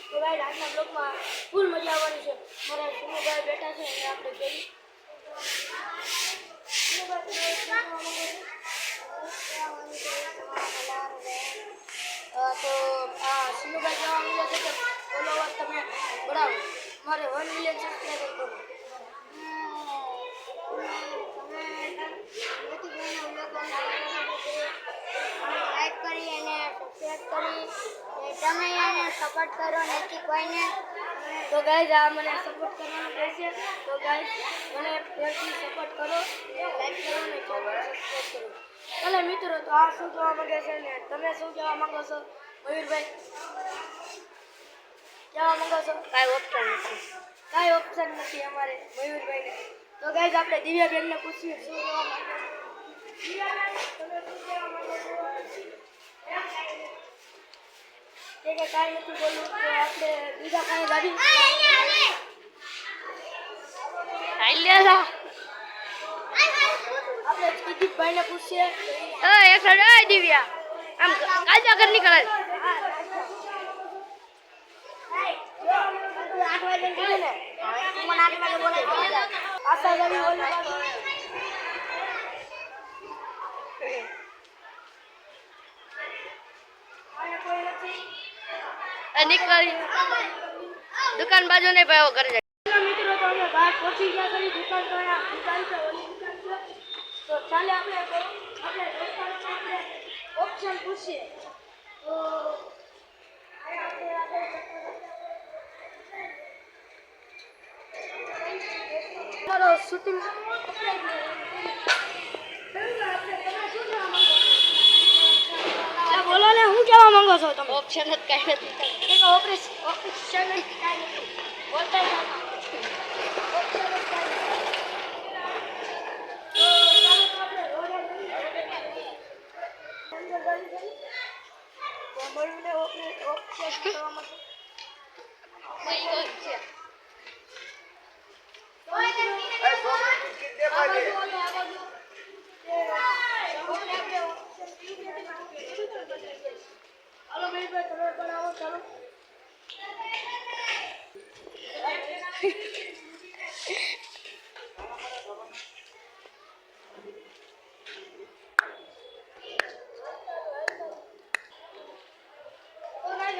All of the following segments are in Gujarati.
તો ગાઈસ આજના બ્લોગમાં ફૂલ મજા આવવાની છે. મારા સુનુભાઈ બેઠા છે અને આપણે જોઈ તો સુનુભાઈ જવા મળે છે કે ફોલોવર તમે બરાબર મારે 1 મિલિયન સબસ્ક્રાઈબર કરો. લાઈક કરી અને સબસ્ક્રાઈબ કરી તમે એને સપોર્ટ કરો નથી કોઈને. તો ગાઈઝ આ મને સપોર્ટ કરવાનું કહેશે. તો ગાઈઝ મને પ્લીઝ સપોર્ટ કરો, લાઈક કરો અને સબસ્ક્રાઈબ કરો. ચાલો મિત્રો, તો આ શું કહેવા માંગે છે ને તમે શું કહેવા માંગો છો મયુરભાઈ? કહેવા માંગો છો? કાંઈ ઓપ્શન નથી અમારે મયુરભાઈને. તો ગાઈઝ આપણે દિવ્યાબેનને પૂછીએ શું કહેવા માંગે છે. દિવ્યાબેન તમે શું કહેવા માંગો છો? કે કાંઈ નથી બોલવું તો આપણે બીજા કાંઈ ગાડી આપણે કિદીપભાઈને પૂછીએ. દિવ્યા આમ કાજા કર નીકળે. 8 વાગે નીકળે ને મને 8 વાગે બોલાય આશા ગાડી બોલી નીકળી દુકાન બાજુ નહીં ભાઈ ઘરે જાય. મિત્રો તો અમે બહાર પહોંચી ગયા કરી દુકાન તો દુકાન છે ઓલી દુકાન છે. તો ચાલે આપણે ઓપ્શન પૂછીએ. તો મારો શૂટિંગ બોલો ને શું કહેવા માંગો છો તમે? ઓપ્શન જ કાંઈ નથી. ઓપરેશન બોલતા હાલો ભાઈ તમે પણ આવો ચાલો.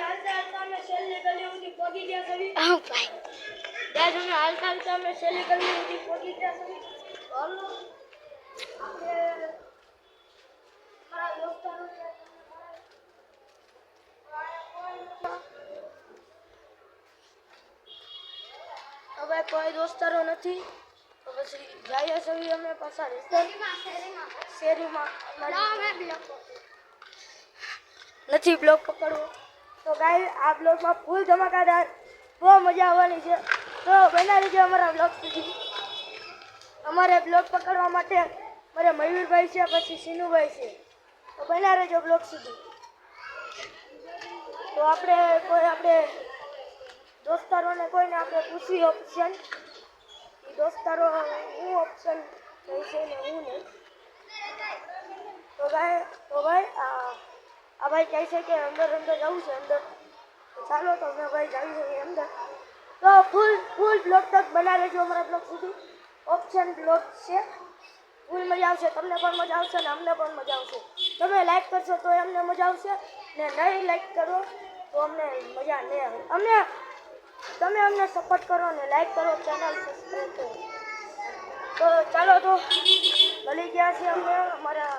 હાલતા અમે છેલ્લી ગલી સુધી પહોંચી ગયા છીએ. હવે કોઈ દોસ્તારો નથી તો પછી જઈએ છીએ અમે પાછા શેરીમાં નથી બ્લોક પકડવો. તો ગાઈસ આ બ્લોગમાં ફૂલ ધમાકાદાર બહુ મજા આવવાની છે. તો બના રહેજો અમારા બ્લોગ સુધી. અમારે બ્લોગ પકડવા માટે મારે મયુરભાઈ છે પછી સિનુભાઈ છે. તો બના રહેજો બ્લોગ સુધી. તો આપણે દોસ્તારોને કોઈને આપણે પૂછી ઓપ્શન એ દોસ્તારો હું ઓપ્શન કહેશે ને હું નહીં. તો ભાઈ આ ભાઈ કહે છે કે અંદર જવું છે અંદર. તો ચાલો તો અમે ભાઈ જઈએ છીએ અંદર. તો ફૂલ બ્લોગ તક બના રહેજો અમારા બ્લોગ સુધી. ઓપ્શન બ્લોગ છે, ફૂલ મજા આવશે. તમને પણ મજા આવશે ને અમને પણ મજા આવશે. તમે લાઈક કરશો તો અમને મજા આવશે ને નહીં લાઈક કરો તો અમને મજા નહીં આવે. તમે અમને સપોર્ટ કરો ને લાઈક કરો, ચેનલ સબસ્ક્રાઈબ કરો. તો ચાલો તો મળી ગયા છે અમે અમારા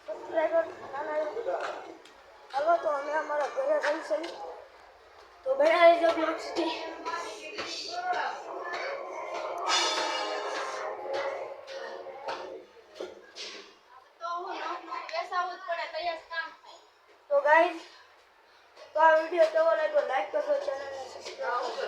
સબસ્ક્રાઈબર નાના. હાલો તો અમે અમારા ઘરે રહીશું. તો બના રહેજો બ્લોગ સુધી. તો ગાઈઝ તો આ વિડીયો કેવો લાગ્યો લાઈક કરજો, ચેનલને સબસ્ક્રાઈબ કરજો.